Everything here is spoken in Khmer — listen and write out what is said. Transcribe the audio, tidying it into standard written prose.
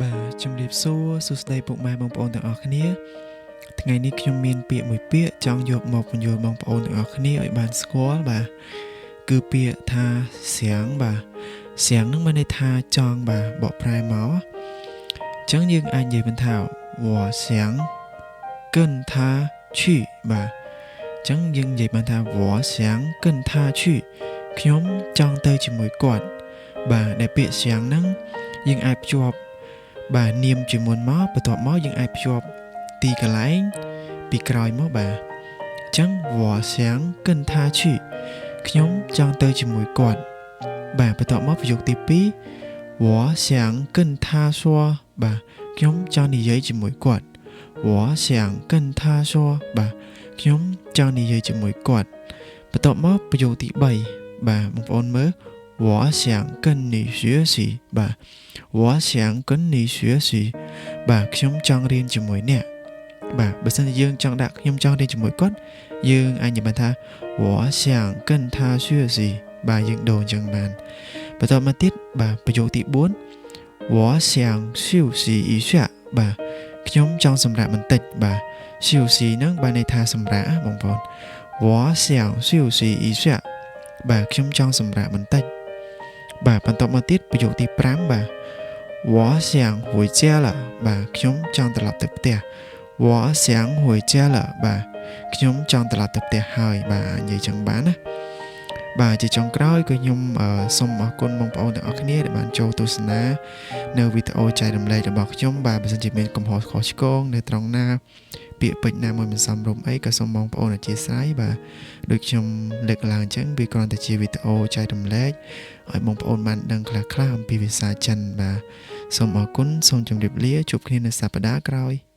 Bà trong điệp xua sụt đây bụng mai bông bồn từng ở khía ngày níខ្ញុំមានពាក្យមួយពាក្យចង់យកមកបញ្យល់បងប្អូនទាំងអស់គ្នាឲ្យបានស្គាល់បាទគឺពាក្យថាសៀងបាទសៀងនឹងមានន័យថាចង់បាទបកប្រែមកអញ្ចឹងយើងអាចនិយាយបន្តថា我想跟他去បាទអញ្ចឹងយើងនិយាយបានថា我想跟他去ខ្ញុំចង់ទៅជាមួយគាត់បាទដែលពាក្យសៀងហ្នឹងយើងអាចភ្ជាប់បាទនាមជាមុនមកបន្ទាប់មកយើងអាចភ្ជាប់ទីកន្លែងពីក្រោយមកបាទអញ្ចឹង我想跟他去ខ្ញុំចង់ទៅជាមួយគាត់បាទបន្ទាប់មកប្រយោគទី2我想跟他说បាទខ្ញុំចង់និយាយជាមួយគាត់我想跟他说បាទខ្ញុំចង់និយាយជាមួយគាត់បន្ទាប់មកប្រយោគទី3បាទបងប្អូនមើល我想跟你学习បាទ我想跟你学习បាទខ្ញុំចង់រៀនជាមួយអ្នកបាទបើសិនជាយើងចង់ដាក់ខ្ញុំចង់រៀនជាមួយគាត់យើងអាចនិយាយបានថា我想跟他学习បាទយើងដូរអញ្ចឹងបានបន្តមកទៀតបាទប្រយោគទី4我想休息一下បាទខ្ញុំចង់សម្រាកបន្តិចបាទ休息ហ្នឹងបានន័យថាសម្រាកបងប្អូន我想休息一下បាទខ្ញុំចង់សម្រាកបន្តិចបាទបន្តមកទៀតប្រយោគទី5បាទ我想回家了បាទខ្ញុំចង់ត្រឡប់ទៅផ្ទះ我想回家了បាទខ្ញុំចង់ត្រឡប់ទៅផ្ទះហើយបាទនិយាយចឹងបានណាបាទជាចុងក្រោយក៏ខ្ញុំសូមអរគុណបងប្អូនទាំងអស់គ្នាដែលបានចូលទស្សនានៅវីដេអូចែករំលែករបស់ខ្ញុំបាទបើសិនជាមានកំហុសខុសឆ្គងនៅត្រង់ណាពាក្យពេចន៍ណាមួយមិនសមរម្យអីក៏សូមបងប្អូនអធិស្ឋានបាទដូចខ្ញុំលើកឡើងអញ្ចឹងវាគ្រាន់តែជាវីដេអូចែករំលែកឲ្យបងប្អូនបានដឹងខ្លះៗអំពីភាសាចិនបាទសូមអរគុណសូមជម្រាបលាជួបគ្នានៅសប្តាហ៍ក្រោយ